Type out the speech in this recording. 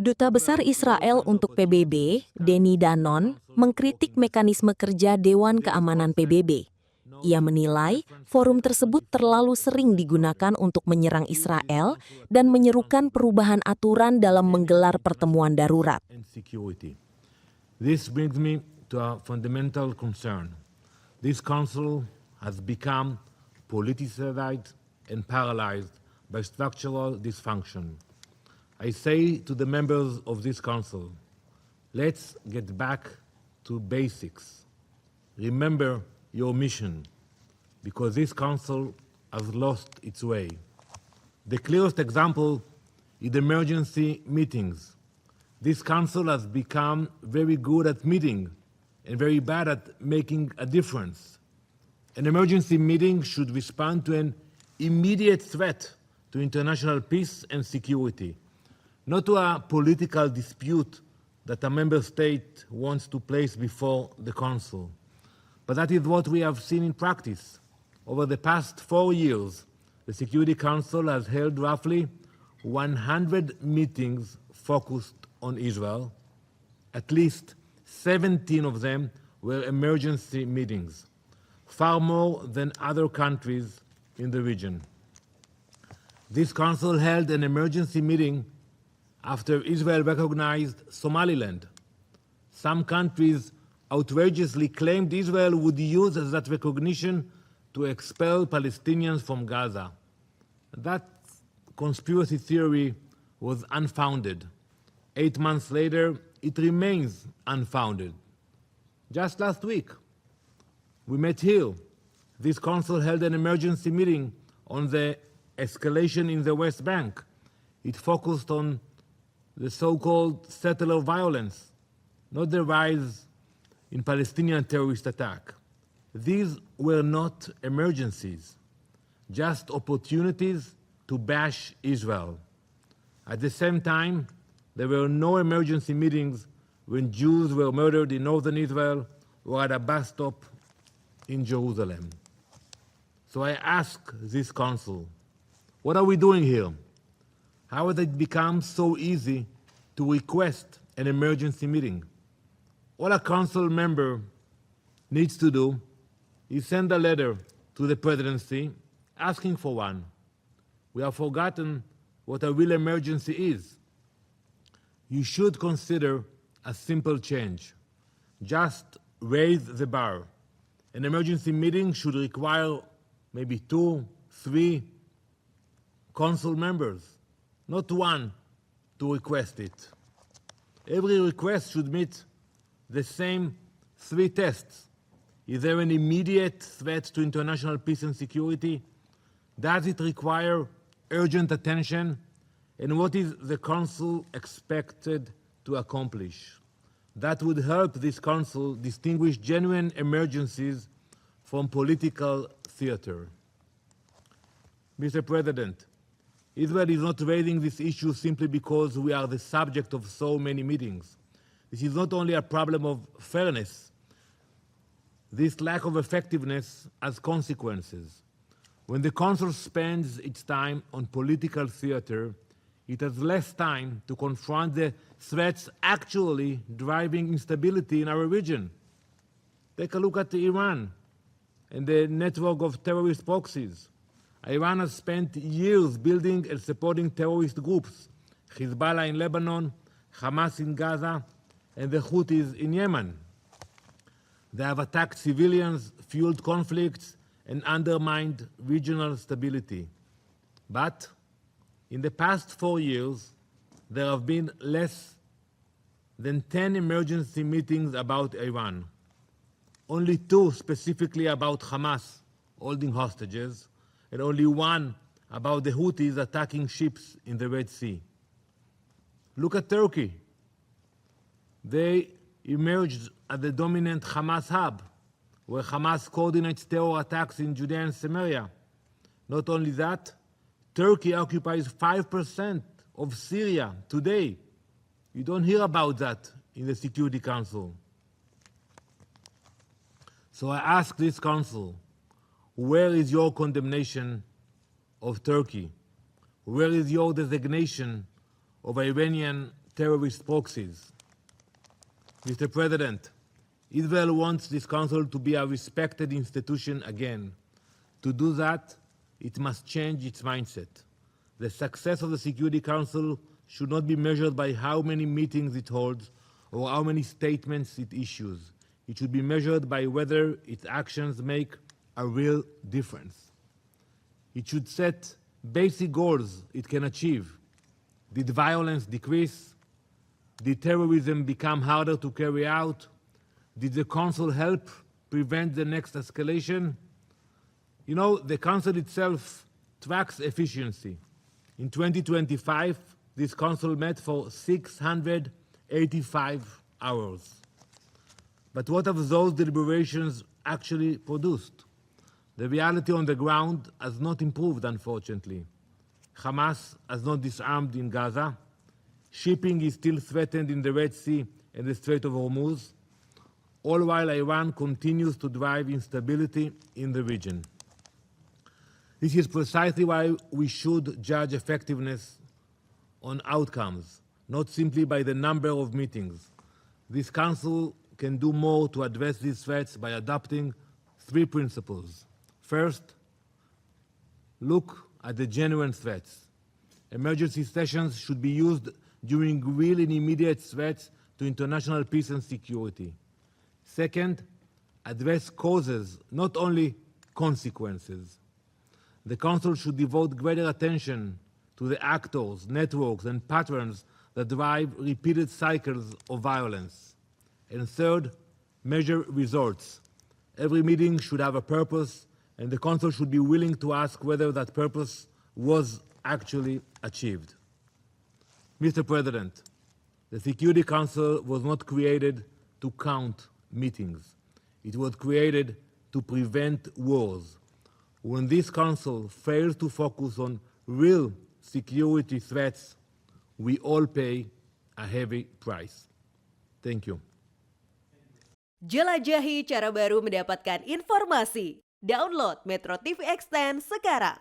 Duta Besar Israel untuk PBB, Danon, mengkritik mekanisme kerja Dewan Keamanan PBB. Ia menilai forum tersebut terlalu sering digunakan untuk menyerang Israel dan menyerukan perubahan aturan dalam menggelar pertemuan darurat. This brings me to a fundamental concern. This council has become politicized and paralyzed by structural dysfunction. I say to the members of this council, let's get back to basics. Remember your mission, because this council has lost its way. The clearest example is emergency meetings. This council has become very good at meeting and very bad at making a difference. An emergency meeting should respond to an immediate threat to international peace and security, not to a political dispute that a member state wants to place before the Council. But that is what we have seen in practice. Over the past 4 years, the Security Council has held roughly 100 meetings focused on Israel. At least 17 of them were emergency meetings, far more than other countries in the region. This Council held an emergency meeting after Israel recognized Somaliland. Some countries outrageously claimed Israel would use that recognition to expel Palestinians from Gaza. That conspiracy theory was unfounded. 8 months later, it remains unfounded. Just last week, we met here. This council held an emergency meeting on the escalation in the West Bank. It focused on the so-called settler violence, not the rise in Palestinian terrorist attack. These were not emergencies, just opportunities to bash Israel. At the same time, there were no emergency meetings when Jews were murdered in northern Israel or at a bus stop in Jerusalem. So I ask this council, what are we doing here? How has it become so easy to request an emergency meeting? All a council member needs to do is send a letter to the presidency asking for one. We have forgotten what a real emergency is. You should consider a simple change. Just raise the bar. An emergency meeting should require maybe 2, 3 council members, not one to request it. Every request should meet the same 3 tests. Is there an immediate threat to international peace and security? Does it require urgent attention? And what is the Council expected to accomplish? That would help this Council distinguish genuine emergencies from political theater. Mr. President, Israel is not raising this issue simply because we are the subject of so many meetings. This is not only a problem of fairness. This lack of effectiveness has consequences. When the Council spends its time on political theater, it has less time to confront the threats actually driving instability in our region. Take a look at Iran and the network of terrorist proxies. Iran has spent years building and supporting terrorist groups, Hezbollah in Lebanon, Hamas in Gaza, and the Houthis in Yemen. They have attacked civilians, fueled conflicts, and undermined regional stability. But in the past 4 years, there have been less than 10 emergency meetings about Iran. Only 2 specifically about Hamas holding hostages, and only 1 about the Houthis attacking ships in the Red Sea. Look at Turkey. They emerged as the dominant Hamas hub, where Hamas coordinates terror attacks in Judea and Samaria. Not only that, Turkey occupies 5% of Syria today. You don't hear about that in the Security Council. So I ask this Council, where is your condemnation of Turkey? Where is your designation of Iranian terrorist proxies. Mr. President, Israel wants this council to be a respected institution again. To do that, it must change its mindset. The success of the Security Council should not be measured by how many meetings it holds or how many statements it issues. It should be measured by whether its actions make a real difference. It should set basic goals it can achieve. Did violence decrease? Did terrorism become harder to carry out? Did the Council help prevent the next escalation? You know, the Council itself tracks efficiency. In 2025, this Council met for 685 hours. But what have those deliberations actually produced? The reality on the ground has not improved, unfortunately. Hamas has not disarmed in Gaza. Shipping is still threatened in the Red Sea and the Strait of Hormuz, all while Iran continues to drive instability in the region. This is precisely why we should judge effectiveness on outcomes, not simply by the number of meetings. This Council can do more to address these threats by adopting 3 principles. First, look at the genuine threats. Emergency sessions should be used during real and immediate threats to international peace and security. Second, address causes, not only consequences. The Council should devote greater attention to the actors, networks, and patterns that drive repeated cycles of violence. And third, measure results. Every meeting should have a purpose, and the Council should be willing to ask whether that purpose was actually achieved. Mr. President, the Security Council was not created to count meetings. It was created to prevent wars. When this Council fails to focus on real security threats, we all pay a heavy price. Thank you. Jelajahi cara baru mendapatkan informasi. Download MetroTV Extend sekarang.